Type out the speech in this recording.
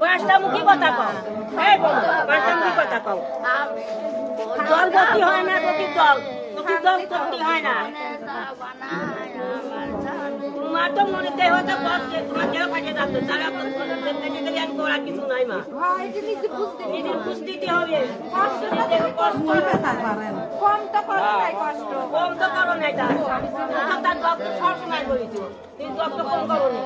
পাঁচটা মুখী কথা কও, পাঁচটা মুখী কথা কও। দল গতি হয় না, গতি দল গতি হয় না। তোমার তো মনে দেহ তো বসছে, তোমার দেহ কাজে যাচ্ছে, তারা করা কিছু নাই মা। নিজের বুঝ দিতে হবে, কম তো করো নাই তার ডক্টর সবসময় বলিত, কিন্তু ডক্টর কম করো না।